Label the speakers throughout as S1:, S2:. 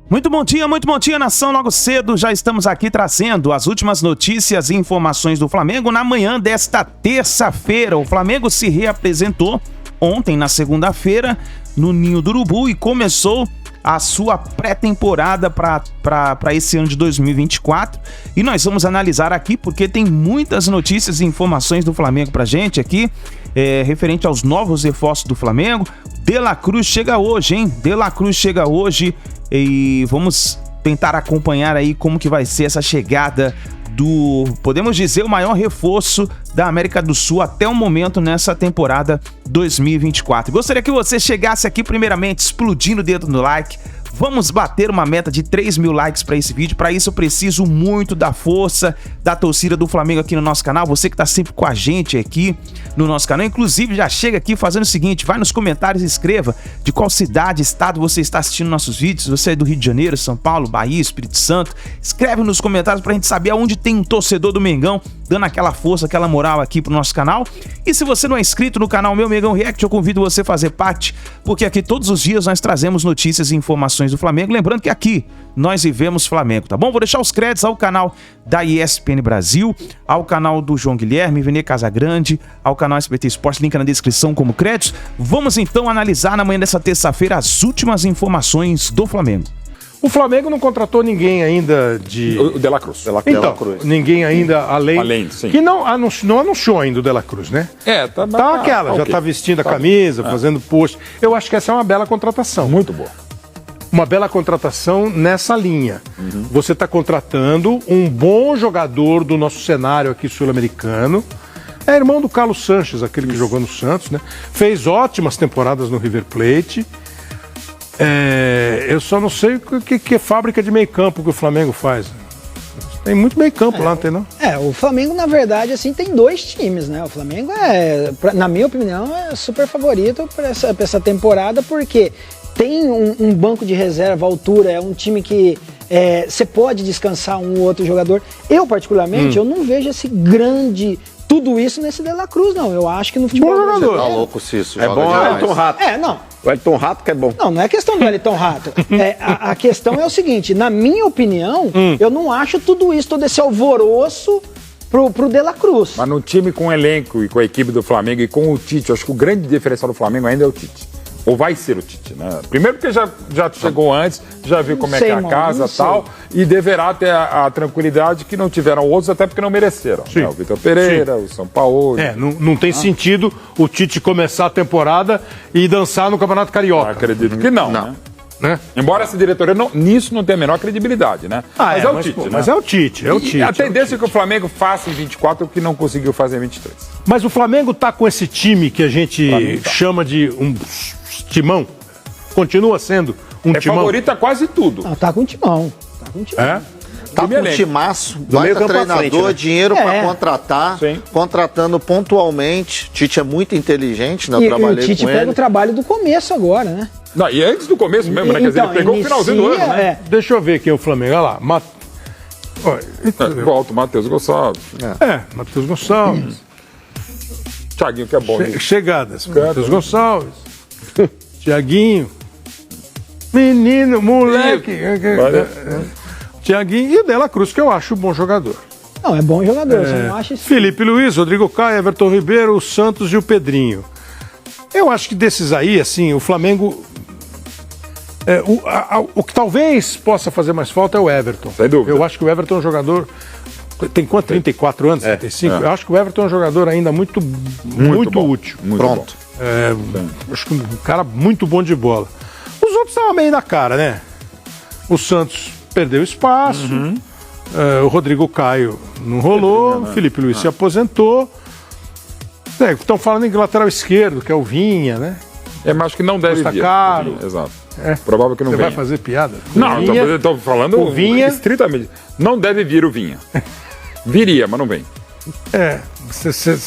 S1: Muito bom dia, nação. Logo cedo já estamos aqui trazendo as últimas notícias e informações do Flamengo na manhã desta terça-feira. O Flamengo se reapresentou ontem, na segunda-feira, no Ninho do Urubu e começou a sua pré-temporada para esse ano de 2024. E nós vamos analisar aqui porque tem muitas notícias e informações do Flamengo pra gente aqui, referente aos novos reforços do Flamengo. De La Cruz chega hoje, hein? De La Cruz chega hoje e vamos tentar acompanhar aí como que vai ser essa chegada do, podemos dizer, o maior reforço da América do Sul até o momento nessa temporada 2024. Gostaria que você chegasse aqui primeiramente explodindo o dedo no like. Vamos bater uma meta de 3 mil likes para esse vídeo. Para isso eu preciso muito da força da torcida do Flamengo aqui no nosso canal. Você que está sempre com a gente aqui no nosso canal. Inclusive já chega aqui fazendo o seguinte, vai nos comentários e escreva de qual cidade, estado você está assistindo nossos vídeos. Se você é do Rio de Janeiro, São Paulo, Bahia, Espírito Santo. Escreve nos comentários para a gente saber aonde tem um torcedor do Mengão dando aquela força, aquela moral aqui pro nosso canal. E se você não é inscrito no canal Meu Mengão React, eu convido você a fazer parte, porque aqui todos os dias nós trazemos notícias e informações do Flamengo. Lembrando que aqui nós vivemos Flamengo, tá bom? Vou deixar os créditos ao canal da ESPN Brasil, ao canal do João Guilherme, Vene Casagrande, ao canal SBT Esportes, link na descrição como créditos. Vamos então analisar na manhã dessa terça-feira as últimas informações do Flamengo.
S2: O Flamengo não contratou ninguém ainda de...
S3: O De La Cruz.
S2: Então, ninguém ainda além
S3: sim.
S2: Que não anunciou ainda o De La Cruz, né?
S3: Tá
S2: aquela,
S3: okay.
S2: Já tá vestindo a camisa, fazendo post. Eu acho que essa é uma bela contratação.
S3: Muito boa.
S2: Uma bela contratação nessa linha. Você está contratando um bom jogador do nosso cenário aqui sul-americano. É irmão do Carlos Sanches, aquele que jogou no Santos, né? Fez ótimas temporadas no River Plate. Eu só não sei o que é fábrica de meio campo que o Flamengo faz. Tem muito meio campo lá, não tem não?
S4: O Flamengo, na verdade, assim, tem dois times, né? O Flamengo na minha opinião, é super favorito para essa temporada, porque tem um banco de reserva à altura, é um time que você pode descansar um ou outro jogador. Eu, particularmente, eu não vejo esse grande... Tudo isso nesse De La Cruz, não. Eu acho que no futebol...
S2: Bom jogador.
S5: Tá louco, Cício.
S6: É bom o Wellington Rato.
S4: Não.
S6: O Wellington Rato que é bom.
S4: Não é questão do Wellington Rato. A questão é o seguinte, na minha opinião, eu não acho tudo isso, todo esse alvoroço pro De La Cruz.
S3: Mas no time com o elenco e com a equipe do Flamengo e com o Tite, eu acho que o grande diferencial do Flamengo ainda é o Tite. Ou vai ser o Tite, né? Primeiro porque já chegou antes, já viu como é que é a casa e tal, e deverá ter a tranquilidade que não tiveram outros, até porque não mereceram. Né? O Vitor Pereira, o São Paulo.
S2: Não tem sentido o Tite começar a temporada e dançar no Campeonato Carioca.
S3: Acredito que não. Né? Embora essa diretoria nisso não tenha a menor credibilidade, né?
S2: Mas é o Tite, né? Mas é o Tite,
S3: E a tendência é que o Flamengo faça em 24 o que não conseguiu fazer em 23.
S2: Mas o Flamengo tá com esse time que a gente chama de um timão. Continua sendo um timão.
S3: Favorito a quase tudo.
S4: Não, tá com timão.
S5: Tá com um timaço, baita treinador, né? Dinheiro pra contratar, contratando pontualmente. Tite é muito inteligente, né? Eu trabalhei com ele.
S4: O Tite pega o trabalho do começo agora, né?
S3: Não, e antes do começo mesmo, né? Quer dizer, ele pegou o finalzinho do ano, né?
S2: Deixa eu ver aqui o Flamengo, olha lá.
S3: Volta o Matheus Gonçalves.
S2: Matheus Gonçalves.
S3: Thiaguinho, que é bom.
S2: Chegadas. Matheus Gonçalves. Thiaguinho. Menino, moleque. Thiaguinho e o De La Cruz, que eu acho um bom jogador.
S4: Não, é bom jogador, você não acha isso?
S2: Felipe Luiz, Rodrigo Caio, Everton Ribeiro, o Santos e o Pedrinho. Eu acho que desses aí, assim, o Flamengo... O que talvez possa fazer mais falta é o Everton.
S3: Sem dúvida.
S2: Eu acho que o Everton é um jogador... Tem quanto? 34 anos? 35? Eu acho que o Everton é um jogador ainda muito útil.
S5: Pronto.
S2: Acho que um cara muito bom de bola. Os outros estavam meio na cara, né? O Santos perdeu espaço. O Rodrigo Caio não rolou. O Felipe Luiz se aposentou. Estão falando em lateral esquerdo, que é o Vinha, né?
S3: Mas acho que não deve vir.
S2: Caro.
S3: Exato. Provável que não venha.
S2: Você vai fazer piada?
S3: Não, estou falando
S2: o Vinha...
S3: estritamente. Não deve vir o Vinha. Viria, mas não vem.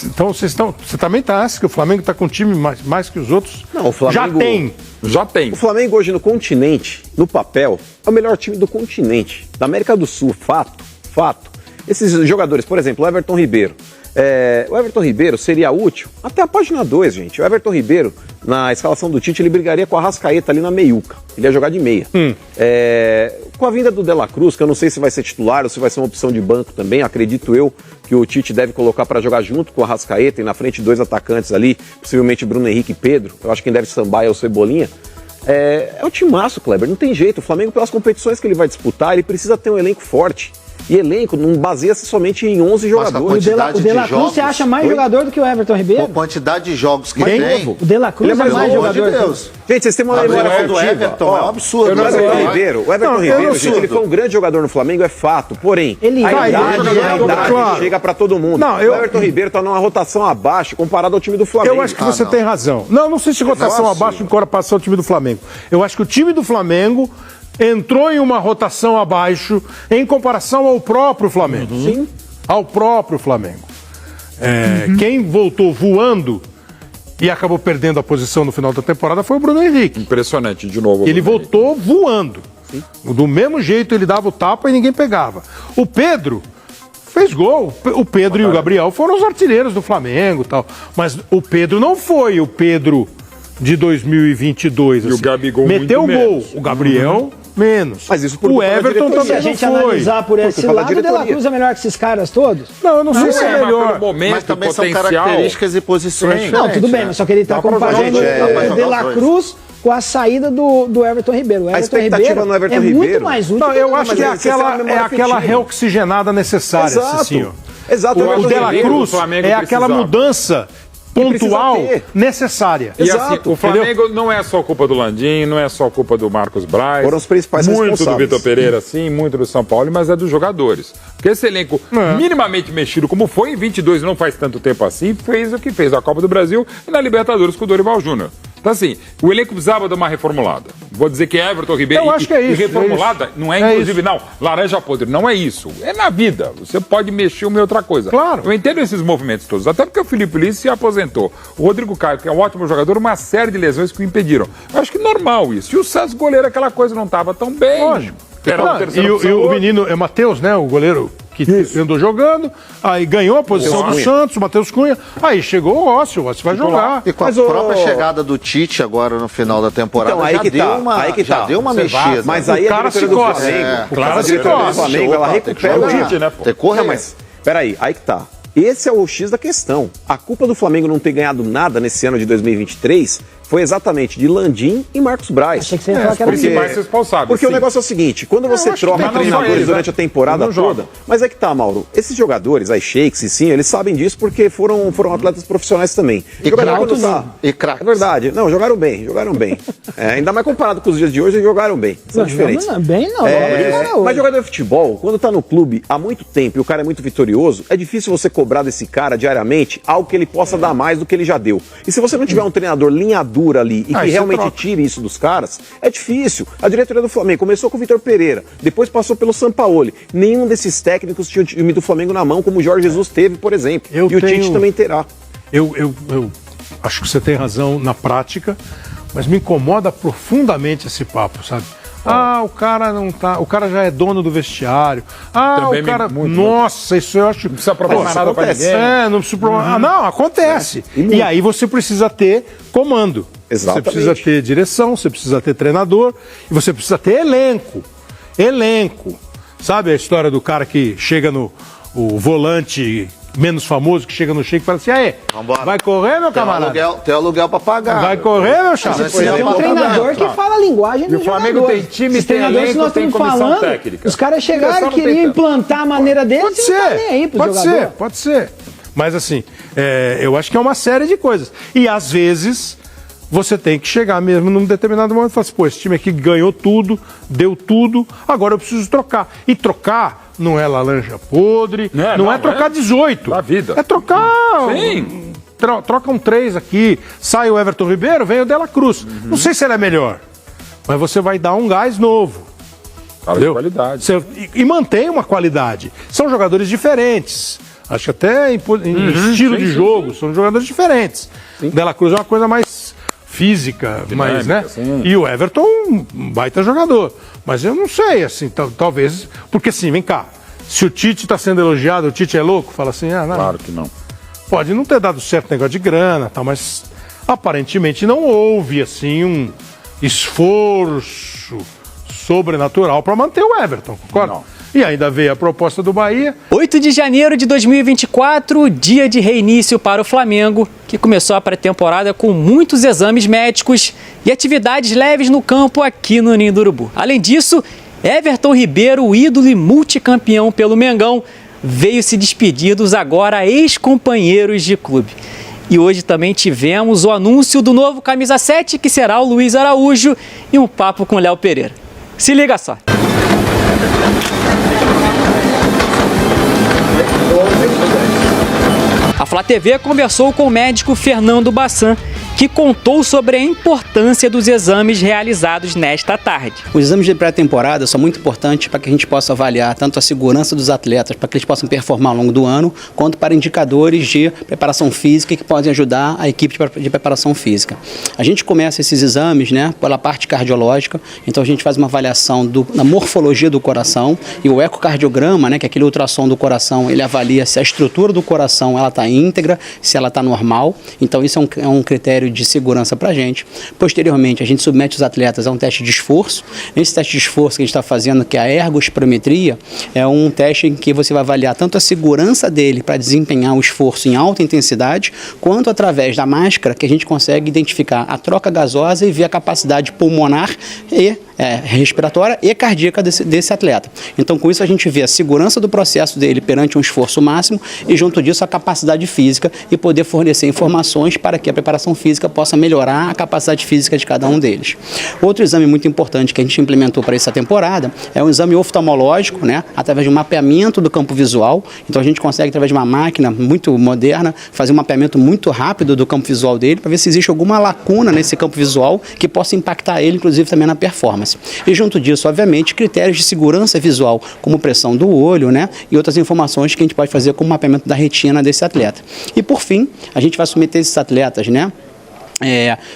S2: Então você também está que o Flamengo está com um time mais que os outros?
S6: Não, o Flamengo
S3: já tem.
S6: O Flamengo hoje no continente, no papel, é o melhor time do continente, da América do Sul, fato. Esses jogadores, por exemplo, o Everton Ribeiro, O Everton Ribeiro seria útil até a página 2, gente. O Everton Ribeiro, na escalação do Tite, ele brigaria com a Arrascaeta ali na meiuca. Ele ia jogar de meia. Com a vinda do De La Cruz, que eu não sei se vai ser titular ou se vai ser uma opção de banco também, acredito eu que o Tite deve colocar para jogar junto com o Arrascaeta e na frente 2 atacantes ali, possivelmente Bruno Henrique e Pedro. Eu acho que quem deve sambar é o Cebolinha. É o timaço, Kleber, não tem jeito. O Flamengo, pelas competições que ele vai disputar, ele precisa ter um elenco forte. E elenco não baseia-se somente em 11 jogadores.
S4: O De La Cruz você acha mais jogador do que o Everton Ribeiro?
S5: A quantidade de jogos que tem.
S4: O De La Cruz é mais jogador.
S5: De Deus.
S6: Gente, vocês têm uma memória
S5: do Everton, é um absurdo.
S6: O Everton Ribeiro, gente, ele foi um grande jogador no Flamengo, é fato. Porém, a idade chega pra todo mundo. O Everton Ribeiro tá numa rotação abaixo comparado ao time do Flamengo.
S2: Eu acho que você tem razão. Não sei se rotação abaixo em comparação ao time do Flamengo. Eu acho que o time do Flamengo entrou em uma rotação abaixo em comparação ao próprio Flamengo.
S6: Sim.
S2: Ao próprio Flamengo. Quem voltou voando e acabou perdendo a posição no final da temporada foi o Bruno Henrique.
S3: Impressionante, de novo.
S2: Ele voltou voando. Sim. Do mesmo jeito ele dava o tapa e ninguém pegava. O Pedro fez gol. O Pedro e o Gabriel foram os artilheiros do Flamengo e tal. Mas o Pedro não foi o Pedro de 2022.
S3: E o Gabigol
S2: meteu
S3: muito
S2: gol.
S3: menos.
S2: O Gabriel menos.
S6: Mas isso por
S2: o Everton também
S4: se a gente analisar por esse lado, o De La Cruz é melhor que esses caras todos?
S2: Não, eu não sei se é melhor.
S5: Mas também são características e posições diferentes.
S4: Não, tudo bem, mas só que ele está comparando o De La Cruz com a saída do Everton Ribeiro. O Everton Ribeiro
S6: no Everton
S4: é
S6: Ribeiro
S4: muito mais útil.
S2: Não, eu acho que é aquela reoxigenada necessária.
S6: Exato. Exato.
S2: O De La Cruz é aquela mudança pontual necessária.
S3: E assim, o Flamengo não é só culpa do Landim, não é só culpa do Marcos Braz.
S6: Foram os principais
S3: muito do Vitor Pereira, sim, muito do São Paulo, mas é dos jogadores. Porque esse elenco minimamente mexido, como foi em 22, não faz tanto tempo assim, fez o que fez na Copa do Brasil e na Libertadores com o Dorival Júnior. Então, assim, o elenco precisava dar uma reformulada. Vou dizer que Everton Ribeiro...
S2: Eu acho que é isso.
S3: E reformulada não é inclusive, não, laranja podre. Não é isso. É na vida. Você pode mexer uma e outra coisa.
S2: Claro.
S3: Eu entendo esses movimentos todos. Até porque o Felipe Luiz se aposentou. O Rodrigo Caio, que é um ótimo jogador, uma série de lesões que o impediram. Eu acho que é normal isso. E o Santos goleiro, aquela coisa não estava tão bem.
S2: Lógico.
S3: Era
S2: E o menino é Matheus, né? O goleiro que andou jogando, aí ganhou a posição do Santos, o Matheus Cunha, aí chegou o Ócio vai jogar.
S5: E com a própria chegada do Tite agora no final da temporada,
S6: então, já deu uma mexida. Mas aí
S2: o cara se coça.
S6: O cara se coça. O Flamengo, ela recupera o Tite, né?
S5: Tem que correr.
S6: Mas, peraí, aí que tá. Esse é o X da questão. A culpa do Flamengo não ter ganhado nada nesse ano de 2023 foi exatamente de Landim e Marcos Braz.
S4: Achei que você ia falar que era
S3: principais responsáveis.
S6: Porque o negócio é o seguinte, quando você troca treinadores durante a temporada toda, mas é que tá, Mauro, esses jogadores, aí Shakes e sim, eles sabem disso porque foram atletas profissionais também.
S5: E craques.
S6: É verdade. Não, jogaram bem. Ainda mais comparado com os dias de hoje, jogaram bem. São diferentes.
S4: Não, bem não.
S6: Mas jogador de futebol, quando tá no clube há muito tempo e o cara é muito vitorioso, é difícil você cobrar desse cara diariamente algo que ele possa dar mais do que ele já deu. E se você não tiver um treinador linha dura ali e que realmente tire isso dos caras, é difícil. A diretoria do Flamengo começou com o Vitor Pereira, depois passou pelo Sampaoli. Nenhum desses técnicos tinha o time do Flamengo na mão, como o Jorge Jesus teve, por exemplo. O Tite também terá.
S2: Eu acho que você tem razão na prática, mas me incomoda profundamente esse papo, sabe? O cara não tá. O cara já é dono do vestiário.
S3: Também
S2: o cara.
S3: Nossa,
S2: isso eu acho.
S3: Não precisa provar nada pra ninguém.
S2: Não precisa provar. Não, acontece. E aí você precisa ter comando.
S6: Exatamente.
S2: Você precisa ter direção, você precisa ter treinador e você precisa ter elenco. Sabe a história do cara que chega no volante menos famoso, que chega no Sheik e fala assim: aí, vai correr, meu camarada?
S5: Tem aluguel pra pagar.
S2: Vai correr, meu chapa?
S4: Você tem um treinador que fala a linguagem do jogador.
S3: O Flamengo tem time, tem elenco, tem comissão técnica.
S4: Os caras chegaram e queriam implantar a maneira deles e não tá nem aí pro jogador.
S2: Pode ser. Mas assim, eu acho que é uma série de coisas. E às vezes você tem que chegar mesmo num determinado momento e falar assim: pô, esse time aqui ganhou tudo, deu tudo, agora eu preciso trocar. E trocar não é laranja podre, não é trocar 18.
S3: Da vida.
S2: É trocar.
S3: Sim.
S2: Troca um 3 aqui, sai o Everton Ribeiro, vem o De La Cruz. Não sei se ele é melhor, mas você vai dar um gás novo.
S3: De qualidade.
S2: E mantém uma qualidade. São jogadores diferentes. Acho que até em estilo de jogo, são jogadores diferentes. O De La Cruz é uma coisa mais física, mais, né? Sim. E o Everton, um baita jogador. Mas eu não sei, assim, talvez... Porque assim, vem cá, se o Tite está sendo elogiado, o Tite é louco? Fala assim, não.
S3: Claro que não.
S2: Pode não ter dado certo negócio de grana, tal, mas aparentemente não houve assim um esforço sobrenatural para manter o Everton, concorda? Não. E ainda veio a proposta do Bahia.
S7: 8 de janeiro de 2024, dia de reinício para o Flamengo, que começou a pré-temporada com muitos exames médicos e atividades leves no campo aqui no Ninho do Urubu. Além disso, Everton Ribeiro, o ídolo e multicampeão pelo Mengão, veio se despedir dos agora ex-companheiros de clube. E hoje também tivemos o anúncio do novo camisa 7, que será o Luiz Araújo, e um papo com o Léo Pereira. Se liga só. A Flá TV conversou com o médico Fernando Bassan, que contou sobre a importância dos exames realizados nesta tarde.
S8: Os exames de pré-temporada são muito importantes para que a gente possa avaliar tanto a segurança dos atletas, para que eles possam performar ao longo do ano, quanto para indicadores de preparação física que podem ajudar a equipe de preparação física. A gente começa esses exames, né, pela parte cardiológica, então a gente faz uma avaliação da morfologia do coração e o ecocardiograma, né, que é aquele ultrassom do coração, ele avalia se a estrutura do coração ela está íntegra, se ela está normal, então isso é um critério de segurança para a gente. Posteriormente, a gente submete os atletas a um teste de esforço. Nesse teste de esforço que a gente está fazendo, que é a ergospirometria, é um teste em que você vai avaliar tanto a segurança dele para desempenhar o esforço em alta intensidade, quanto através da máscara que a gente consegue identificar a troca gasosa e ver a capacidade pulmonar e respiratória e cardíaca desse atleta. Então, com isso, a gente vê a segurança do processo dele perante um esforço máximo e, junto disso, a capacidade física e poder fornecer informações para que a preparação física possa melhorar a capacidade física de cada um deles. Outro exame muito importante que a gente implementou para essa temporada é um exame oftalmológico, né, através de um mapeamento do campo visual. Então, a gente consegue, através de uma máquina muito moderna, fazer um mapeamento muito rápido do campo visual dele para ver se existe alguma lacuna nesse campo visual que possa impactar ele, inclusive, também na performance. E junto disso, obviamente, critérios de segurança visual, como pressão do olho, né, e outras informações que a gente pode fazer como mapeamento da retina desse atleta. E por fim, a gente vai submeter esses atletas, né,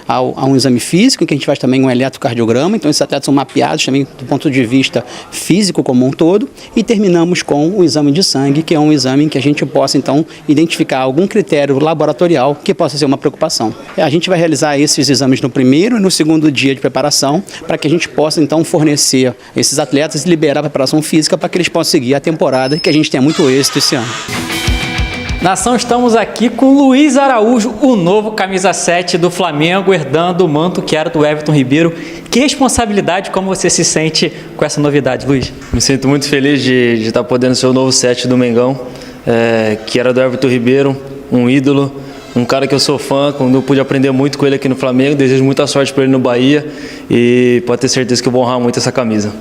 S8: a um exame físico, em que a gente faz também um eletrocardiograma. Então esses atletas são mapeados também do ponto de vista físico como um todo, e terminamos com o exame de sangue, que é um exame em que a gente possa então identificar algum critério laboratorial que possa ser uma preocupação. A gente vai realizar esses exames no primeiro e no segundo dia de preparação, para que a gente possa então fornecer esses atletas e liberar a preparação física para que eles possam seguir a temporada e que a gente tenha muito êxito esse ano.
S7: Nação, estamos aqui com Luiz Araújo, o novo camisa 7 do Flamengo, herdando o manto que era do Everton Ribeiro. Que responsabilidade, como você se sente com essa novidade, Luiz?
S9: Me sinto muito feliz de estar podendo ser o novo 7 do Mengão, que era do Everton Ribeiro, um ídolo, um cara que eu sou fã, quando eu pude aprender muito com ele aqui no Flamengo. Desejo muita sorte para ele no Bahia e pode ter certeza que eu vou honrar muito essa camisa.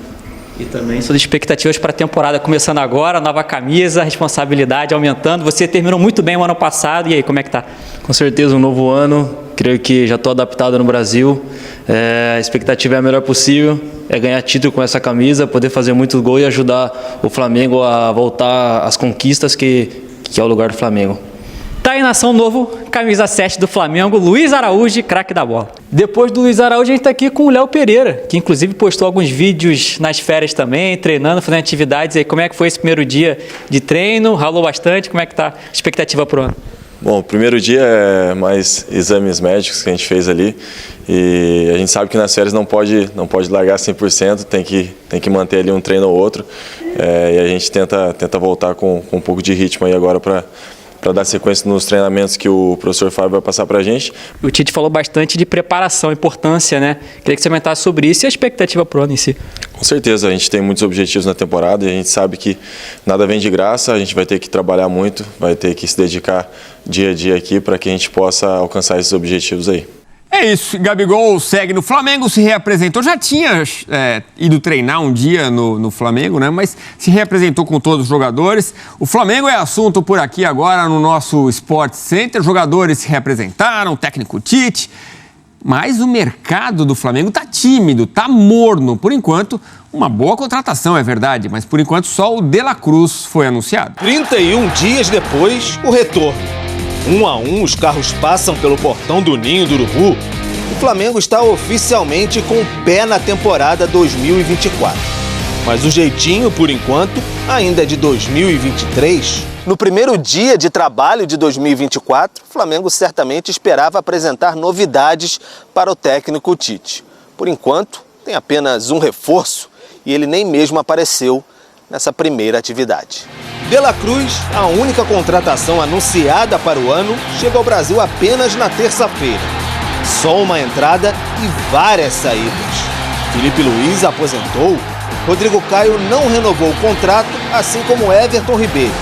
S7: E também suas expectativas para a temporada começando agora, nova camisa, responsabilidade aumentando. Você terminou muito bem o ano passado, e aí, como é que tá?
S9: Com certeza um novo ano, creio que já estou adaptado no Brasil. A expectativa é a melhor possível, é ganhar título com essa camisa, poder fazer muitos gols e ajudar o Flamengo a voltar às conquistas que é o lugar do Flamengo.
S7: Tá aí, nação, novo camisa 7 do Flamengo, Luiz Araújo, craque da bola. Depois do Luiz Araújo, a gente tá aqui com o Léo Pereira, que inclusive postou alguns vídeos nas férias também, treinando, fazendo atividades. E aí, como é que foi esse primeiro dia de treino? Ralou bastante? Como é que tá a expectativa pro ano?
S9: Bom, o primeiro dia é mais exames médicos que a gente fez ali, e a gente sabe que nas férias não pode largar 100%, tem que manter ali um treino ou outro, e a gente tenta voltar com um pouco de ritmo aí agora para dar sequência nos treinamentos que o professor Fábio vai passar para a gente.
S7: O Tite falou bastante de preparação, importância, né? Queria que você comentasse sobre isso e a expectativa para o ano em si.
S9: Com certeza, a gente tem muitos objetivos na temporada e a gente sabe que nada vem de graça, a gente vai ter que trabalhar muito, vai ter que se dedicar dia a dia aqui para que a gente possa alcançar esses objetivos aí.
S10: É isso, Gabigol segue no Flamengo, se reapresentou, já tinha ido treinar um dia no Flamengo, né? Mas se reapresentou com todos os jogadores. O Flamengo é assunto por aqui agora no nosso Sport Center, jogadores se reapresentaram, o técnico Tite, mas o mercado do Flamengo tá tímido, tá morno, por enquanto. Uma boa contratação, é verdade, mas por enquanto só o De La Cruz foi anunciado.
S11: 31 dias depois, o retorno. 1 a 1, os carros passam pelo portão do Ninho do Urubu. O Flamengo está oficialmente com o pé na temporada 2024. Mas o jeitinho, por enquanto, ainda é de 2023. No primeiro dia de trabalho de 2024, o Flamengo certamente esperava apresentar novidades para o técnico Tite. Por enquanto, tem apenas um reforço e ele nem mesmo apareceu nessa primeira atividade. De La Cruz, a única contratação anunciada para o ano, chega ao Brasil apenas na terça-feira. Só uma entrada e várias saídas. Felipe Luiz aposentou, Rodrigo Caio não renovou o contrato, assim como Everton Ribeiro.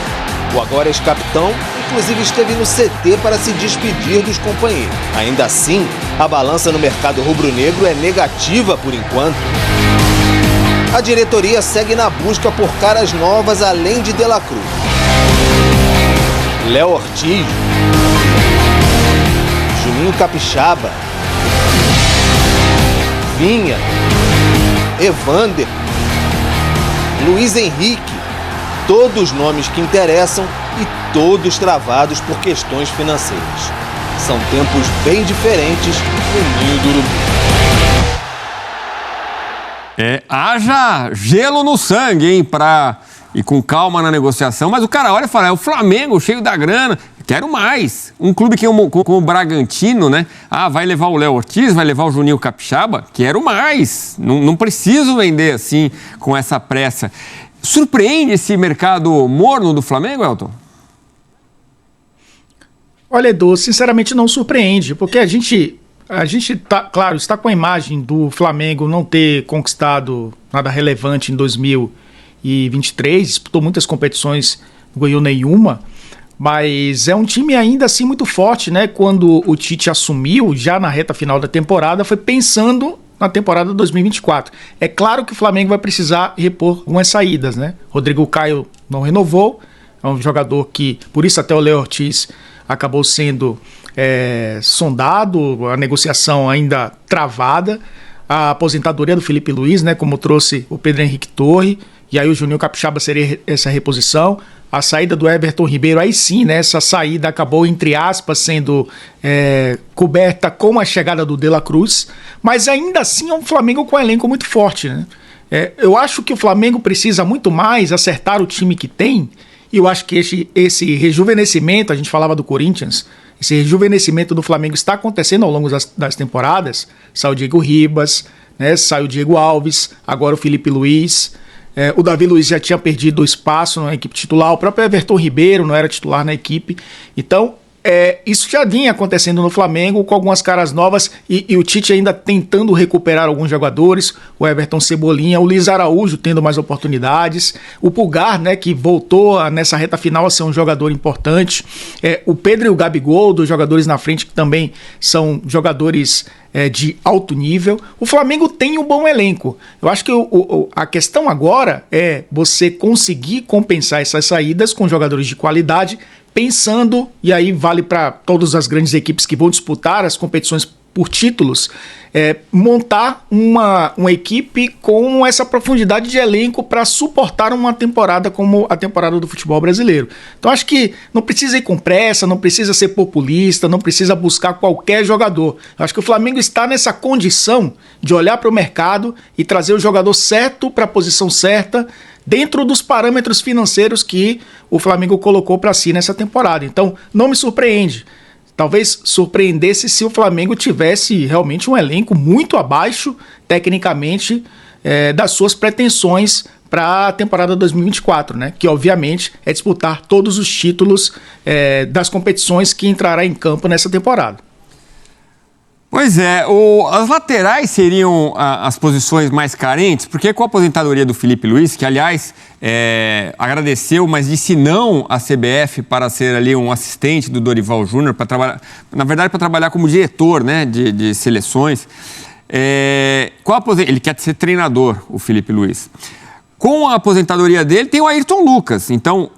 S11: O agora ex-capitão, inclusive, esteve no CT para se despedir dos companheiros. Ainda assim, a balança no mercado rubro-negro é negativa por enquanto. A diretoria segue na busca por caras novas além de La Cruz. Léo Ortiz, Juninho Capixaba, Vinha, Evander, Luiz Henrique, todos nomes que interessam e todos travados por questões financeiras. São tempos bem diferentes no Ninho do Urubu.
S10: Haja gelo no sangue, hein, pra ir com calma na negociação, mas o cara olha e fala, é o Flamengo cheio da grana, quero mais. Um clube como o Bragantino, né, vai levar o Léo Ortiz, vai levar o Juninho Capixaba, quero mais. Não preciso vender assim, com essa pressa. Surpreende esse mercado morno do Flamengo, Elton?
S12: Olha, Edu, sinceramente não surpreende, porque a gente está com a imagem do Flamengo não ter conquistado nada relevante em 2023, disputou muitas competições, não ganhou nenhuma, mas é um time ainda assim muito forte, né? Quando o Tite assumiu, já na reta final da temporada, foi pensando na temporada 2024. É claro que o Flamengo vai precisar repor algumas saídas, né? Rodrigo Caio não renovou, é um jogador que, por isso até o Léo Ortiz acabou sendo sondado, a negociação ainda travada, a aposentadoria do Felipe Luiz, né, como trouxe o Pedro Henrique Torre, e aí o Juninho Capixaba seria essa reposição, a saída do Everton Ribeiro, aí sim, né, essa saída acabou, entre aspas, sendo coberta com a chegada do De La Cruz, mas ainda assim é um Flamengo com um elenco muito forte, né? Eu acho que o Flamengo precisa muito mais acertar o time que tem, e eu acho que esse rejuvenescimento, a gente falava do Corinthians, esse rejuvenescimento do Flamengo está acontecendo ao longo das temporadas. Saiu o Diego Ribas, né, saiu o Diego Alves, agora o Felipe Luiz. O Davi Luiz já tinha perdido espaço na equipe titular, o próprio Everton Ribeiro não era titular na equipe. Então, isso já vinha acontecendo no Flamengo com algumas caras novas e o Tite ainda tentando recuperar alguns jogadores, o Everton Cebolinha, o Luiz Araújo tendo mais oportunidades, o Pulgar, né, que voltou nessa reta final a ser um jogador importante, o Pedro e o Gabigol, dos jogadores na frente que também são jogadores de alto nível. O Flamengo tem um bom elenco. Eu acho que a questão agora é você conseguir compensar essas saídas com jogadores de qualidade, pensando, e aí vale para todas as grandes equipes que vão disputar as competições por títulos, montar uma equipe com essa profundidade de elenco para suportar uma temporada como a temporada do futebol brasileiro. Então acho que não precisa ir com pressa, não precisa ser populista, não precisa buscar qualquer jogador. Acho que o Flamengo está nessa condição de olhar para o mercado e trazer o jogador certo para a posição certa, dentro dos parâmetros financeiros que o Flamengo colocou para si nessa temporada. Então, não me surpreende. Talvez surpreendesse se o Flamengo tivesse realmente um elenco muito abaixo, tecnicamente, das suas pretensões para a temporada 2024, né? Que, obviamente, é disputar todos os títulos das competições que entrará em campo nessa temporada.
S10: Pois é, as laterais seriam as posições mais carentes, porque com a aposentadoria do Felipe Luiz, que aliás agradeceu, mas disse não à CBF para ser ali um assistente do Dorival Júnior, para trabalhar, na verdade para trabalhar como diretor, né, de seleções. Ele quer ser treinador, o Felipe Luiz. Com a aposentadoria dele tem o Ayrton Lucas, então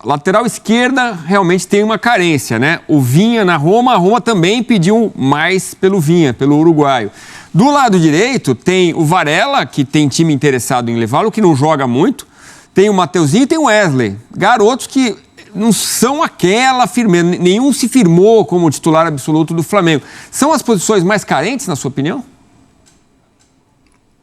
S10: lateral esquerda realmente tem uma carência, né? O Vinha na Roma, a Roma também pediu mais pelo Vinha, pelo uruguaio. Do lado direito tem o Varela, que tem time interessado em levá-lo, que não joga muito. Tem o Mateuzinho e tem o Wesley. Garotos que não são aquela firmeza, nenhum se firmou como titular absoluto do Flamengo. São as posições mais carentes, na sua opinião?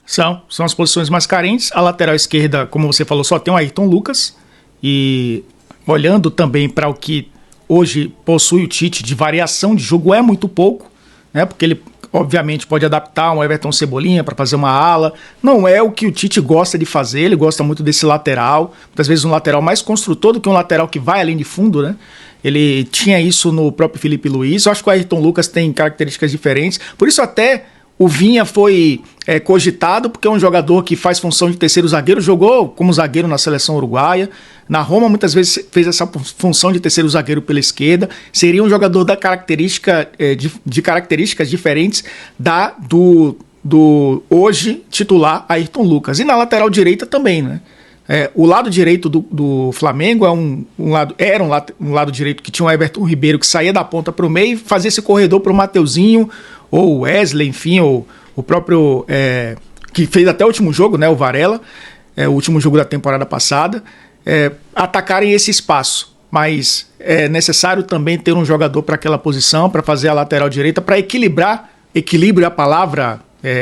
S12: São as posições mais carentes. A lateral esquerda, como você falou, só tem o Ayrton Lucas e olhando também para o que hoje possui o Tite de variação de jogo, é muito pouco, né? Porque ele obviamente pode adaptar um Everton Cebolinha para fazer uma ala. Não é o que o Tite gosta de fazer, ele gosta muito desse lateral, muitas vezes um lateral mais construtor do que um lateral que vai além de fundo, né? Ele tinha isso no próprio Felipe Luiz. Eu acho que o Ayrton Lucas tem características diferentes, por isso até o Vinha foi cogitado, porque é um jogador que faz função de terceiro zagueiro, jogou como zagueiro na seleção uruguaia. Na Roma, muitas vezes fez essa função de terceiro zagueiro pela esquerda. Seria um jogador de características diferentes do hoje titular Ayrton Lucas. E na lateral direita também, né? O lado direito do Flamengo era um lado direito que tinha o Everton Ribeiro, que saía da ponta para o meio e fazia esse corredor para o Mateuzinho, ou o Wesley, enfim, ou o próprio que fez até o último jogo, né, o Varela, o último jogo da temporada passada, atacarem esse espaço. Mas é necessário também ter um jogador para aquela posição, para fazer a lateral direita, para equilibrar. Equilíbrio é a palavra,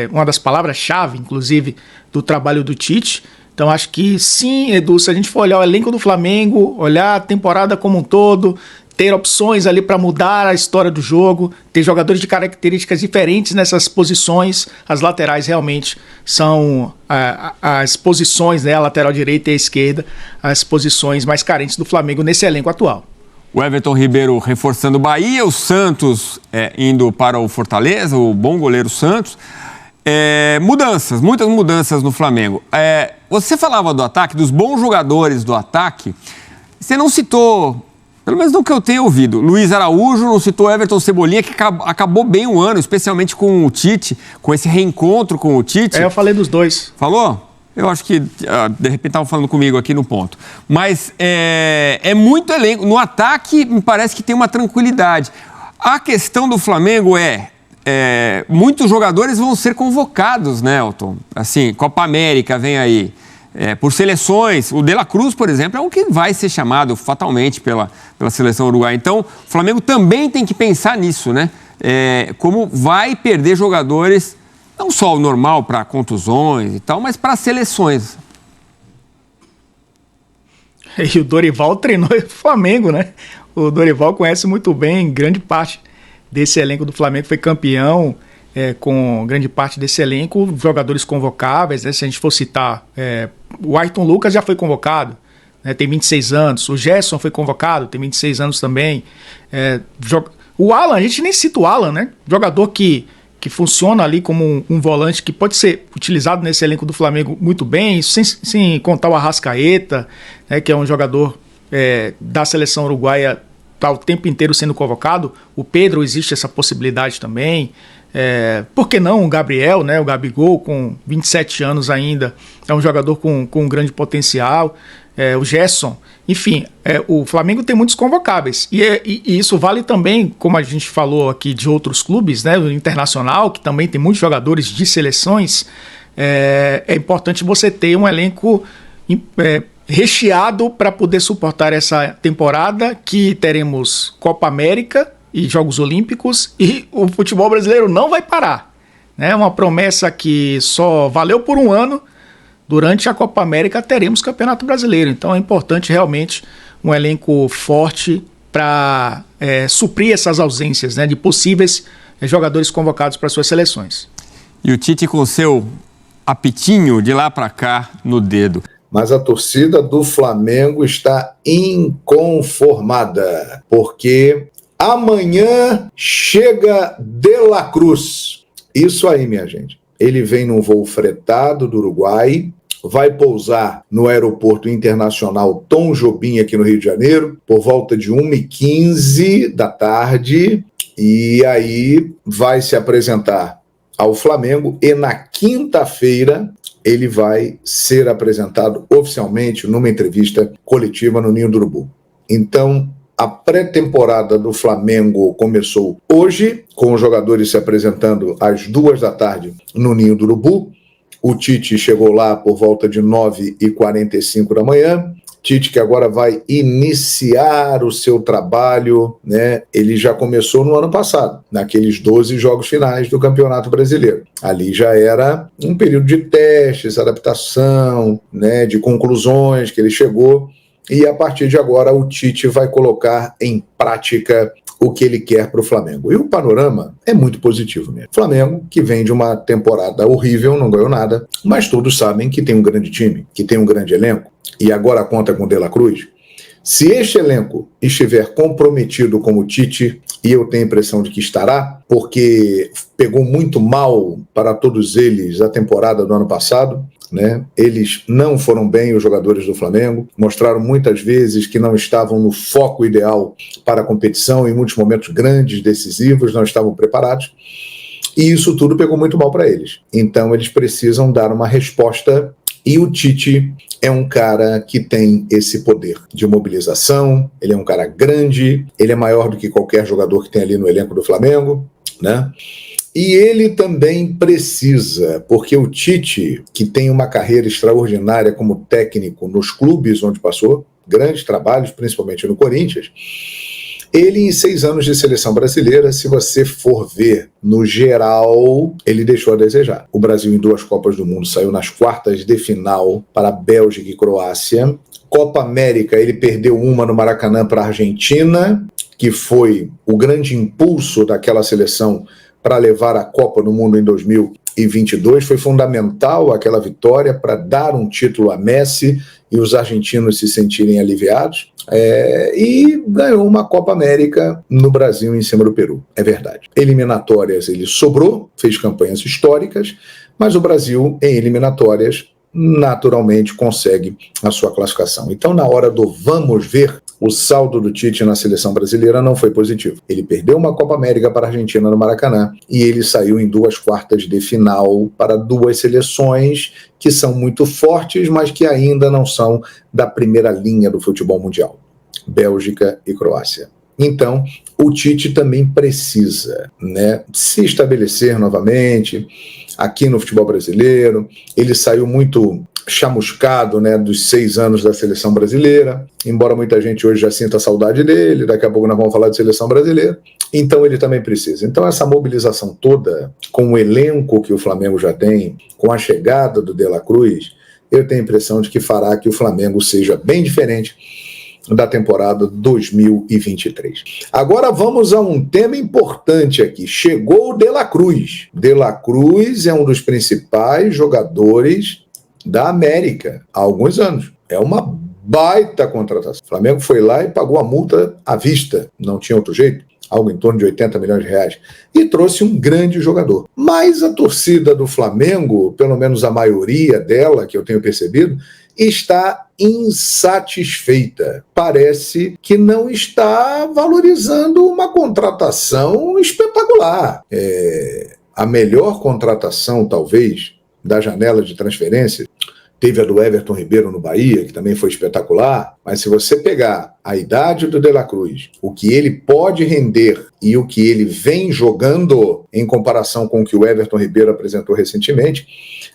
S12: uma das palavras-chave, inclusive, do trabalho do Tite. Então acho que sim, Edu, se a gente for olhar o elenco do Flamengo, olhar a temporada como um todo, ter opções ali para mudar a história do jogo, ter jogadores de características diferentes nessas posições, as laterais realmente são as posições, né, a lateral direita e a esquerda, as posições mais carentes do Flamengo nesse elenco atual.
S10: O Everton Ribeiro reforçando o Bahia, o Santos indo para o Fortaleza, o bom goleiro Santos. Muitas mudanças no Flamengo. Você falava do ataque, dos bons jogadores do ataque, você não citou, pelo menos não que eu tenha ouvido, Luiz Araújo, não citou Everton Cebolinha, que acabou bem o ano, especialmente com o Tite, com esse reencontro com o Tite.
S12: Eu falei dos dois.
S10: Falou? Eu acho que, de repente, estavam falando comigo aqui no ponto. Mas é muito elenco. No ataque, me parece que tem uma tranquilidade. A questão do Flamengo muitos jogadores vão ser convocados, né, Elton? Assim, Copa América vem aí. Por seleções, o De La Cruz, por exemplo, é um que vai ser chamado fatalmente pela seleção uruguaia. Então, o Flamengo também tem que pensar nisso, né? Como vai perder jogadores, não só o normal para contusões e tal, mas para seleções.
S12: E o Dorival treinou o Flamengo, né? O Dorival conhece muito bem grande parte desse elenco do Flamengo, foi campeão com grande parte desse elenco, jogadores convocáveis, né? Se a gente for citar, o Ayrton Lucas já foi convocado, né? Tem 26 anos, o Gerson foi convocado, tem 26 anos também, o Alan, a gente nem cita o Alan, né? Jogador que funciona ali como um volante que pode ser utilizado nesse elenco do Flamengo muito bem, sem contar o Arrascaeta, né? Que é um jogador da seleção uruguaia, está o tempo inteiro sendo convocado. O Pedro, existe essa possibilidade também. Por que não o Gabriel, né? O Gabigol, com 27 anos ainda, é um jogador com um grande potencial. O Gerson, enfim, o Flamengo tem muitos convocáveis. E isso vale também, como a gente falou aqui, de outros clubes, né? O Internacional, que também tem muitos jogadores de seleções. É importante você ter um elenco recheado para poder suportar essa temporada, que teremos Copa América e Jogos Olímpicos, e o futebol brasileiro não vai parar, né? Uma promessa que só valeu por um ano. Durante a Copa América teremos Campeonato Brasileiro, então é importante realmente um elenco forte para suprir essas ausências, né, de possíveis jogadores convocados para suas seleções.
S10: E o Tite com o seu apitinho de lá para cá no dedo.
S13: Mas a torcida do Flamengo está inconformada, porque amanhã chega De La Cruz. Isso aí, minha gente. Ele vem num voo fretado do Uruguai, vai pousar no Aeroporto Internacional Tom Jobim, aqui no Rio de Janeiro, por volta de 1h15 da tarde, e aí vai se apresentar ao Flamengo, e na quinta-feira ele vai ser apresentado oficialmente numa entrevista coletiva no Ninho do Urubu. Então, a pré-temporada do Flamengo começou hoje, com os jogadores se apresentando às 2 da tarde no Ninho do Urubu. O Tite chegou lá por volta de 9h45 da manhã. Tite, que agora vai iniciar o seu trabalho, né? Ele já começou no ano passado, naqueles 12 jogos finais do Campeonato Brasileiro. Ali já era um período de testes, adaptação, né? De conclusões que ele chegou. e a partir de agora o Tite vai colocar em prática o que ele quer para o Flamengo. E o panorama é muito positivo mesmo. Flamengo, que vem de uma temporada horrível, não ganhou nada, mas todos sabem que tem um grande time, que tem um grande elenco, e agora conta com o De La Cruz. Se este elenco estiver comprometido como o Tite, e eu tenho a impressão de que estará, porque pegou muito mal para todos eles a temporada do ano passado, né? Eles não foram bem, os jogadores do Flamengo, mostraram muitas vezes que não estavam no foco ideal para a competição, em muitos momentos grandes, decisivos, não estavam preparados, e isso tudo pegou muito mal para eles. Então eles precisam dar uma resposta, e o Tite é um cara que tem esse poder de mobilização, ele é um cara grande, ele é maior do que qualquer jogador que tem ali no elenco do Flamengo, né? E ele também precisa, porque o Tite, que tem uma carreira extraordinária como técnico nos clubes onde passou, grandes trabalhos, principalmente no Corinthians, ele em 6 anos de seleção brasileira, se você for ver no geral, ele deixou a desejar. O Brasil em 2 Copas do Mundo saiu nas quartas de final para Bélgica e Croácia. Copa América, ele perdeu uma no Maracanã para a Argentina, que foi o grande impulso daquela seleção para levar a Copa do Mundo em 2022. Foi fundamental aquela vitória para dar um título a Messi e os argentinos se sentirem aliviados. E ganhou uma Copa América no Brasil em cima do Peru, é verdade. Eliminatórias ele sobrou, fez campanhas históricas, mas o Brasil em eliminatórias naturalmente consegue a sua classificação. Então, na hora do vamos ver, o saldo do Tite na seleção brasileira não foi positivo. Ele perdeu uma Copa América para a Argentina no Maracanã e ele saiu em 2 quartas de final para 2 seleções que são muito fortes, mas que ainda não são da primeira linha do futebol mundial. Bélgica e Croácia. Então, o Tite também precisa, né, se estabelecer novamente aqui no futebol brasileiro. Ele saiu muito chamuscado, né, dos 6 anos da seleção brasileira, embora muita gente hoje já sinta saudade dele, daqui a pouco nós vamos falar de seleção brasileira, então ele também precisa. Então essa mobilização toda, com o elenco que o Flamengo já tem, com a chegada do De La Cruz, eu tenho a impressão de que fará que o Flamengo seja bem diferente da temporada 2023. Agora vamos a um tema importante aqui. Chegou o De La Cruz. De La Cruz é um dos principais jogadores da América há alguns anos. É uma baita contratação. O Flamengo foi lá e pagou a multa à vista. Não tinha outro jeito. Algo em torno de 80 milhões de reais. E trouxe um grande jogador. Mas a torcida do Flamengo, pelo menos a maioria dela, que eu tenho percebido, está insatisfeita. Parece que não está valorizando uma contratação espetacular. A melhor contratação, talvez, da janela de transferência, teve a do Everton Ribeiro no Bahia, que também foi espetacular, mas se você pegar a idade do De La Cruz, o que ele pode render e o que ele vem jogando em comparação com o que o Everton Ribeiro apresentou recentemente,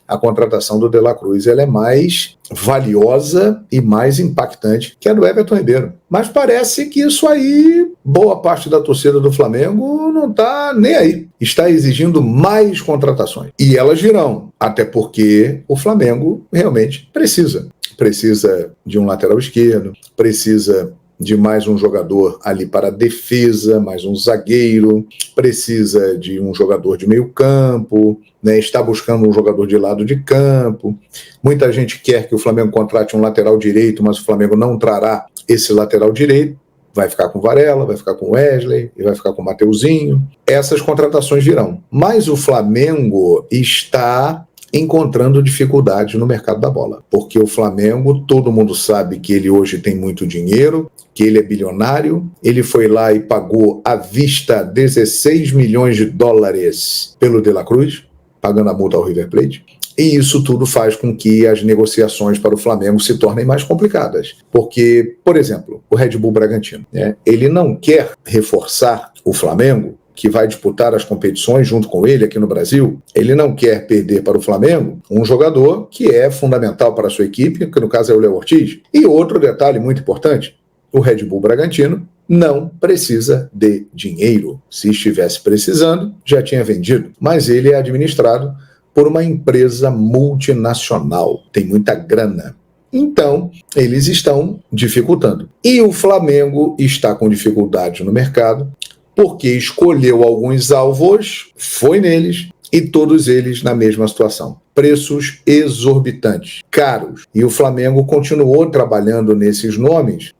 S13: a contratação do De La Cruz ela é mais valiosa e mais impactante que a do Everton Ribeiro. Mas parece que isso aí, boa parte da torcida do Flamengo não está nem aí. Está exigindo mais contratações. E elas virão, até porque o Flamengo realmente precisa. Precisa de um lateral esquerdo, precisa de mais um jogador ali para a defesa, mais um zagueiro, precisa de um jogador de meio campo, né? Está buscando um jogador de lado de campo. Muita gente quer que o Flamengo contrate um lateral direito, mas o Flamengo não trará esse lateral direito. Vai ficar com Varela, vai ficar com Wesley e vai ficar com Mateuzinho. Essas contratações virão. Mas o Flamengo está encontrando dificuldades no mercado da bola. Porque o Flamengo, todo mundo sabe que ele hoje tem muito dinheiro, que ele é bilionário, ele foi lá e pagou à vista 16 milhões de dólares pelo De La Cruz, pagando a multa ao River Plate, e isso tudo faz com que as negociações para o Flamengo se tornem mais complicadas. Porque, por exemplo, o Red Bull Bragantino, né, ele não quer reforçar o Flamengo, que vai disputar as competições junto com ele aqui no Brasil. Ele não quer perder para o Flamengo um jogador que é fundamental para a sua equipe, que no caso é o Léo Ortiz. E outro detalhe muito importante, o Red Bull Bragantino não precisa de dinheiro. Se estivesse precisando, já tinha vendido. Mas ele é administrado por uma empresa multinacional. Tem muita grana. Então, eles estão dificultando. E o Flamengo está com dificuldade no mercado, porque escolheu alguns alvos, foi neles, e todos eles na mesma situação. Preços exorbitantes, caros. E o Flamengo continuou trabalhando nesses nomes,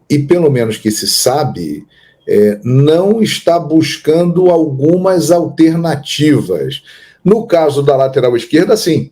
S13: e pelo menos que se sabe, não está buscando algumas alternativas. No caso da lateral esquerda, sim.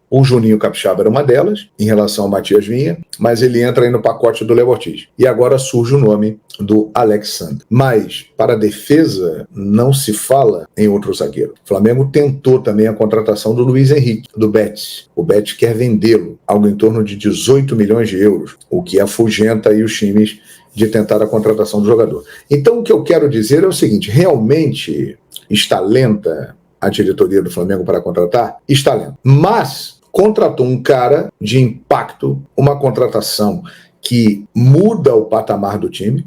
S13: O Juninho Capixaba era uma delas, em relação ao Matias Vinha, mas ele entra aí no pacote do Léo Ortiz. E agora surge o nome do Alexandre. Mas, para a defesa, não se fala em outro zagueiro. O Flamengo tentou também a contratação do Luiz Henrique, do Betis. O Betis quer vendê-lo, algo em torno de 18 milhões de euros, o que afugenta aí os times de tentar a contratação do jogador. Então, o que eu quero dizer é o seguinte, realmente está lenta a diretoria do Flamengo para contratar? Está lenta. Mas contratou um cara de impacto, uma contratação que muda o patamar do time.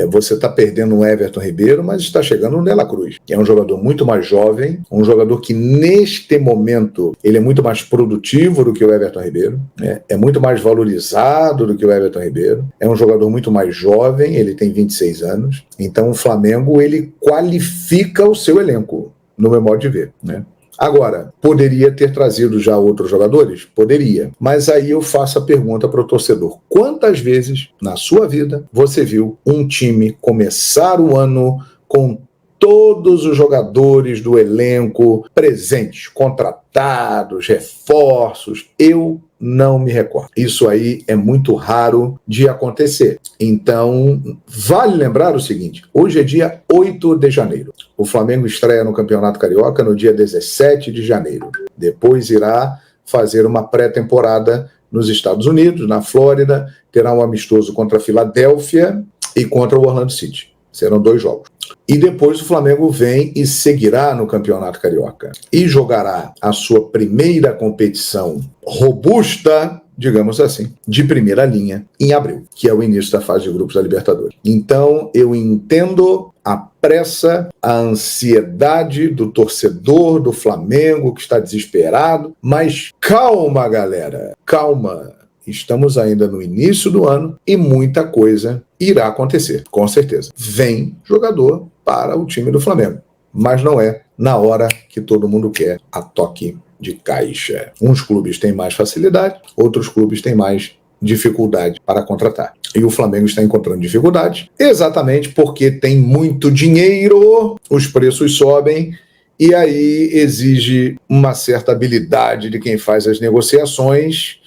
S13: Você está perdendo um Everton Ribeiro, mas está chegando um De La Cruz, que é um jogador muito mais jovem, um jogador que neste momento ele é muito mais produtivo do que o Everton Ribeiro, é muito mais valorizado do que o Everton Ribeiro, é um jogador muito mais jovem, ele tem 26 anos, então o Flamengo ele qualifica o seu elenco, no meu modo de ver, né? Agora, poderia ter trazido já outros jogadores? Poderia. Mas aí eu faço a pergunta para o torcedor. Quantas vezes na sua vida você viu um time começar o ano com todos os jogadores do elenco presentes, contratados, reforços? Eu não me recordo. Isso aí é muito raro de acontecer. Então, vale lembrar o seguinte, hoje é dia 8 de janeiro. O Flamengo estreia no Campeonato Carioca no dia 17 de janeiro. Depois irá fazer uma pré-temporada nos Estados Unidos, na Flórida, terá um amistoso contra a Filadélfia e contra o Orlando City. Serão 2 jogos. E depois o Flamengo vem e seguirá no Campeonato Carioca. E jogará a sua primeira competição robusta, digamos assim, de primeira linha, em abril, que é o início da fase de grupos da Libertadores. Então, eu entendo a pressa, a ansiedade do torcedor do Flamengo, que está desesperado, mas calma, galera, calma. Estamos ainda no início do ano e muita coisa irá acontecer, com certeza. Vem jogador para o time do Flamengo, mas não é na hora que todo mundo quer, a toque de caixa. Uns clubes têm mais facilidade, outros clubes têm mais dificuldade para contratar. E o Flamengo está encontrando dificuldade exatamente porque tem muito dinheiro, os preços sobem, e aí exige uma certa habilidade de quem faz as negociações.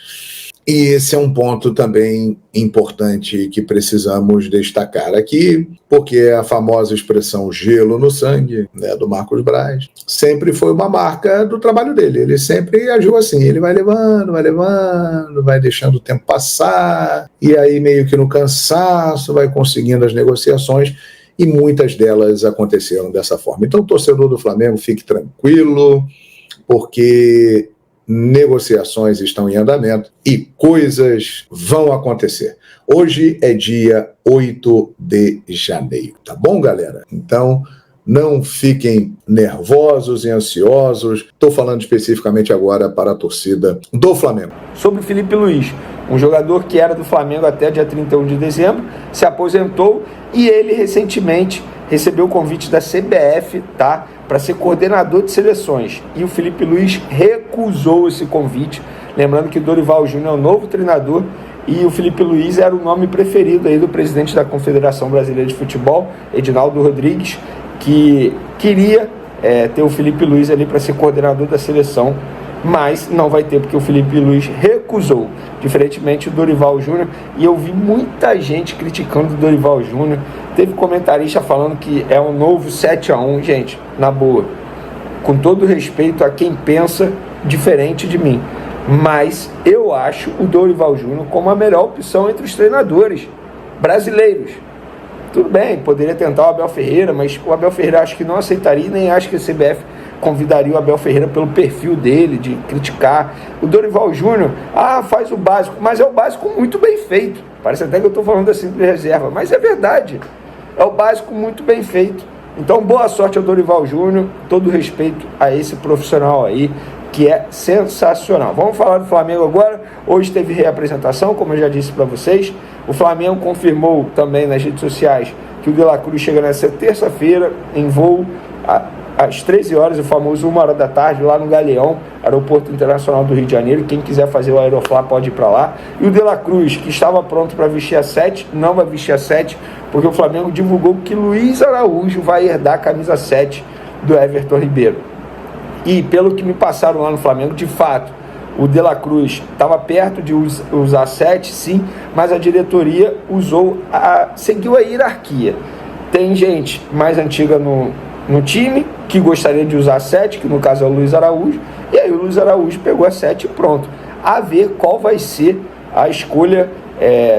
S13: E esse é um ponto também importante que precisamos destacar aqui, porque a famosa expressão gelo no sangue, né, do Marcos Braz, sempre foi uma marca do trabalho dele. Ele sempre agiu assim, ele vai levando, vai deixando o tempo passar, e aí meio que no cansaço vai conseguindo as negociações, e muitas delas aconteceram dessa forma. Então, o torcedor do Flamengo, fique tranquilo, porque negociações estão em andamento e coisas vão acontecer. Hoje é dia 8 de janeiro, tá bom, galera? Então, não fiquem nervosos e ansiosos. Estou falando especificamente agora para a torcida do Flamengo.
S14: Sobre o Felipe Luiz, um jogador que era do Flamengo até dia 31 de dezembro, se aposentou e ele recentemente recebeu o convite da CBF, tá? Para ser coordenador de seleções. E o Felipe Luiz recusou esse convite. Lembrando que Dorival Júnior é o novo treinador e o Felipe Luiz era o nome preferido aí do presidente da Confederação Brasileira de Futebol, Edinaldo Rodrigues, que queria ter o Felipe Luiz ali para ser coordenador da seleção, mas não vai ter porque o Felipe Luiz recusou, diferentemente do Dorival Júnior. E eu vi muita gente criticando o Dorival Júnior. Teve comentarista falando que é um novo 7-1, gente, na boa, com todo respeito a quem pensa diferente de mim, mas eu acho o Dorival Júnior como a melhor opção entre os treinadores brasileiros. Tudo bem, poderia tentar o Abel Ferreira, mas o Abel Ferreira acho que não aceitaria e nem acho que a CBF convidaria o Abel Ferreira pelo perfil dele, de criticar. O Dorival Júnior, faz o básico, mas é o básico muito bem feito. Parece até que eu estou falando assim de reserva, mas é verdade. É o básico muito bem feito. Então, boa sorte ao Dorival Júnior, todo respeito a esse profissional aí, que é sensacional. Vamos falar do Flamengo agora. Hoje teve reapresentação, como eu já disse para vocês. O Flamengo confirmou também nas redes sociais que o De La Cruz chega nessa terça-feira em voo às 13 horas, o famoso 1h da tarde, lá no Galeão, Aeroporto Internacional do Rio de Janeiro. Quem quiser fazer o Aeroflá pode ir para lá. E o De La Cruz, que estava pronto para vestir a 7, não vai vestir a 7, porque o Flamengo divulgou que Luiz Araújo vai herdar a camisa 7 do Everton Ribeiro. E pelo que me passaram lá no Flamengo, de fato, o De La Cruz estava perto de usar 7, sim, mas a diretoria seguiu a hierarquia. Tem gente mais antiga no time que gostaria de usar 7, que no caso é o Luiz Araújo, e aí o Luiz Araújo pegou a 7 e pronto. A ver qual vai ser a escolha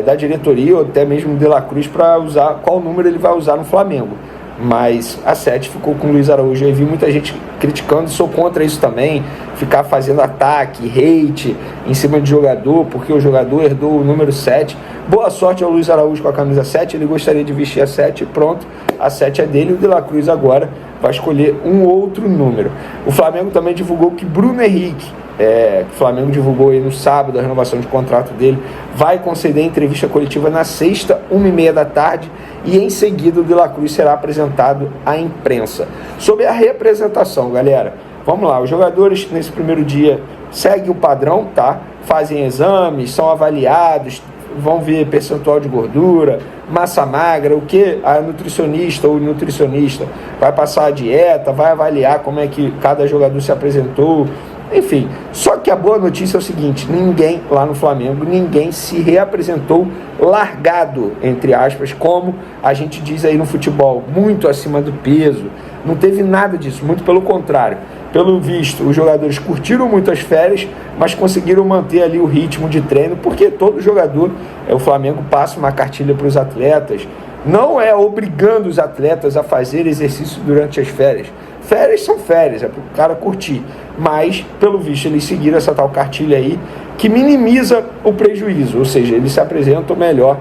S14: da diretoria, ou até mesmo De La Cruz, para usar, qual número ele vai usar no Flamengo. Mas a 7 ficou com o Luiz Araújo. Eu vi muita gente criticando, sou contra isso também, ficar fazendo ataque, hate em cima de jogador, porque o jogador herdou o número 7. Boa sorte ao Luiz Araújo com a camisa 7, ele gostaria de vestir a 7 e pronto, a 7 é dele. O De La Cruz agora vai escolher um outro número. O Flamengo também divulgou que Bruno Henrique, que o Flamengo divulgou aí no sábado a renovação de contrato dele, vai conceder entrevista coletiva na sexta, 1h30 da tarde, e em seguida o De La Cruz será apresentado à imprensa. Sobre a representação, galera, vamos lá, os jogadores nesse primeiro dia seguem o padrão, tá? Fazem exames, são avaliados, vão ver percentual de gordura, massa magra, o que a nutricionista ou o nutricionista vai passar a dieta, vai avaliar como é que cada jogador se apresentou, enfim. Só que a boa notícia é o seguinte: ninguém lá no Flamengo, ninguém se reapresentou largado, entre aspas, como a gente diz aí no futebol, muito acima do peso. Não teve nada disso, muito pelo contrário. Pelo visto, os jogadores curtiram muito as férias, mas conseguiram manter ali o ritmo de treino, porque todo jogador, o Flamengo passa uma cartilha para os atletas, não é obrigando os atletas a fazer exercício durante as férias. Férias são férias, é para o cara curtir, mas pelo visto eles seguiram essa tal cartilha aí, que minimiza o prejuízo, ou seja, eles se apresentam melhor.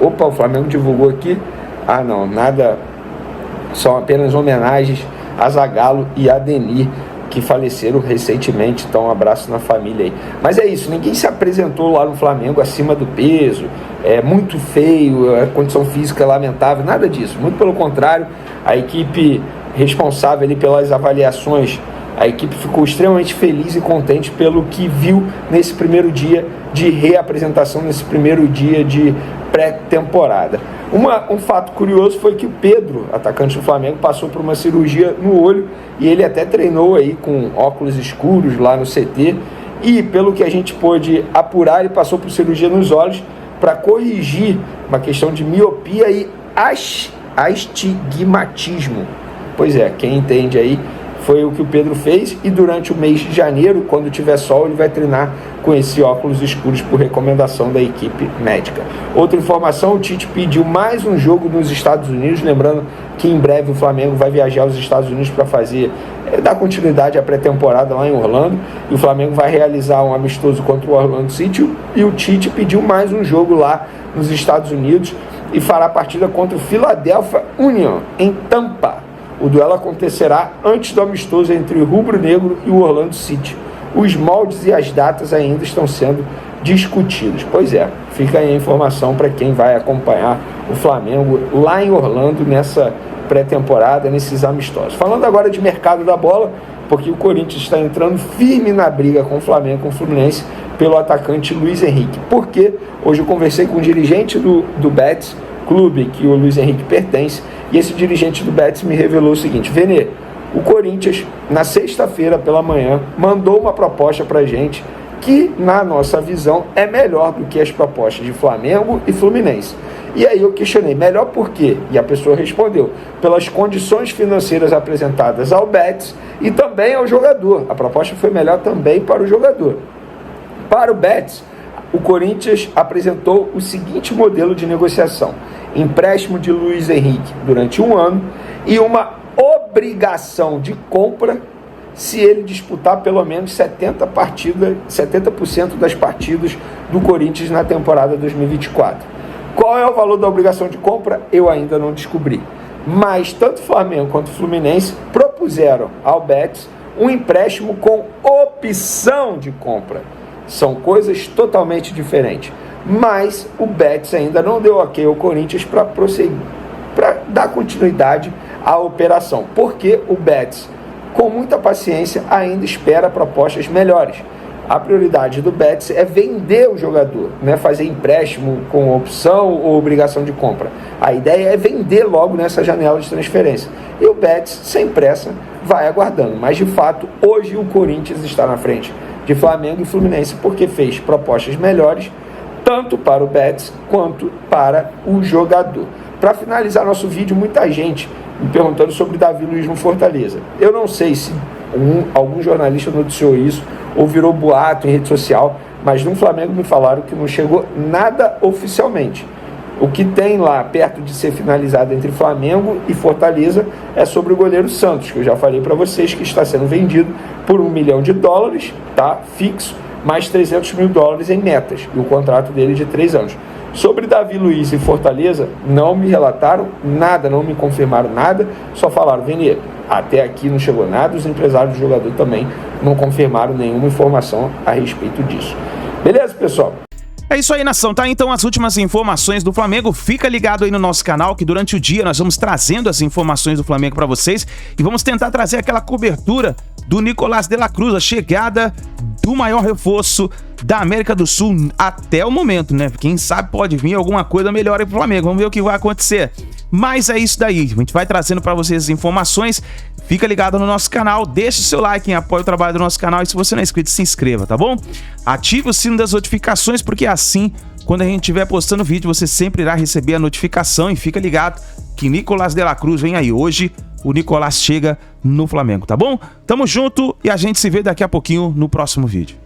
S14: Opa, o Flamengo divulgou aqui, não, nada, são apenas homenagens a Zagallo e a Denir, que faleceram recentemente, então um abraço na família aí. Mas é isso, ninguém se apresentou lá no Flamengo acima do peso, é muito feio, a condição física é lamentável, nada disso, muito pelo contrário. A equipe responsável ali pelas avaliações, a equipe ficou extremamente feliz e contente pelo que viu nesse primeiro dia de reapresentação, nesse primeiro dia de pré-temporada. Um fato curioso foi que o Pedro, atacante do Flamengo, passou por uma cirurgia no olho e ele até treinou aí com óculos escuros lá no CT, e pelo que a gente pôde apurar, ele passou por cirurgia nos olhos para corrigir uma questão de miopia e astigmatismo. Pois é, quem entende aí, foi o que o Pedro fez, e durante o mês de janeiro, quando tiver sol, ele vai treinar com esse óculos escuros por recomendação da equipe médica. Outra informação, o Tite pediu mais um jogo nos Estados Unidos, lembrando que em breve o Flamengo vai viajar aos Estados Unidos para dar continuidade à pré-temporada lá em Orlando, e o Flamengo vai realizar um amistoso contra o Orlando City, e o Tite pediu mais um jogo lá nos Estados Unidos, e fará a partida contra o Philadelphia Union, em Tampa. O duelo acontecerá antes do amistoso entre o Rubro Negro e o Orlando City. Os moldes e as datas ainda estão sendo discutidos. Pois é, fica aí a informação para quem vai acompanhar o Flamengo lá em Orlando nessa pré-temporada, nesses amistosos. Falando agora de mercado da bola, porque o Corinthians está entrando firme na briga com o Flamengo, com o Fluminense, pelo atacante Luiz Henrique. Porque hoje eu conversei com um dirigente do Betis, clube que o Luiz Henrique pertence, e esse dirigente do Betis me revelou o seguinte: Vene, o Corinthians, na sexta-feira pela manhã, mandou uma proposta para a gente que, na nossa visão, é melhor do que as propostas de Flamengo e Fluminense. E aí eu questionei, melhor por quê? E a pessoa respondeu, pelas condições financeiras apresentadas ao Betis e também ao jogador. A proposta foi melhor também para o jogador. Para o Betis, o Corinthians apresentou o seguinte modelo de negociação: empréstimo de Luiz Henrique durante 1 ano e uma obrigação de compra se ele disputar pelo menos 70% das partidas do Corinthians na temporada 2024. Qual é o valor da obrigação de compra? Eu ainda não descobri. Mas tanto Flamengo quanto Fluminense propuseram ao Betis um empréstimo com opção de compra. São coisas totalmente diferentes. Mas o Betis ainda não deu ok ao Corinthians para prosseguir, para dar continuidade à operação. Porque o Betis, com muita paciência, ainda espera propostas melhores. A prioridade do Betis é vender o jogador, não é fazer empréstimo com opção ou obrigação de compra. A ideia é vender logo nessa janela de transferência. E o Betis, sem pressa, vai aguardando. Mas, de fato, hoje o Corinthians está na frente de Flamengo e Fluminense porque fez propostas melhores, tanto para o Betis quanto para o jogador. Para finalizar nosso vídeo, muita gente me perguntando sobre Davi Luiz no Fortaleza. Eu não sei se algum jornalista noticiou isso ou virou boato em rede social, mas no Flamengo me falaram que não chegou nada oficialmente. O que tem lá perto de ser finalizado entre Flamengo e Fortaleza é sobre o goleiro Santos, que eu já falei para vocês que está sendo vendido por $1 milhão, tá? Fixo, mais $300 mil em metas, e o contrato dele é de 3 anos. Sobre Davi Luiz e Fortaleza, não me relataram nada, não me confirmaram nada, só falaram, Vene, até aqui não chegou nada, os empresários do jogador também não confirmaram nenhuma informação a respeito disso. Beleza, pessoal?
S1: É isso aí, nação, tá? Então as últimas informações do Flamengo, fica ligado aí no nosso canal que durante o dia nós vamos trazendo as informações do Flamengo pra vocês e vamos tentar trazer aquela cobertura do Nicolás de la Cruz, a chegada do maior reforço da América do Sul até o momento, né? Quem sabe pode vir alguma coisa melhor aí pro Flamengo, vamos ver o que vai acontecer. Mas é isso daí, a gente vai trazendo pra vocês as informações, fica ligado no nosso canal, deixa o seu like, apoia o trabalho do nosso canal e se você não é inscrito, se inscreva, tá bom? Ative o sino das notificações, porque assim, quando a gente estiver postando vídeo, você sempre irá receber a notificação e fica ligado que Nicolás de la Cruz vem aí hoje, o Nicolás chega no Flamengo, tá bom? Tamo junto e a gente se vê daqui a pouquinho no próximo vídeo.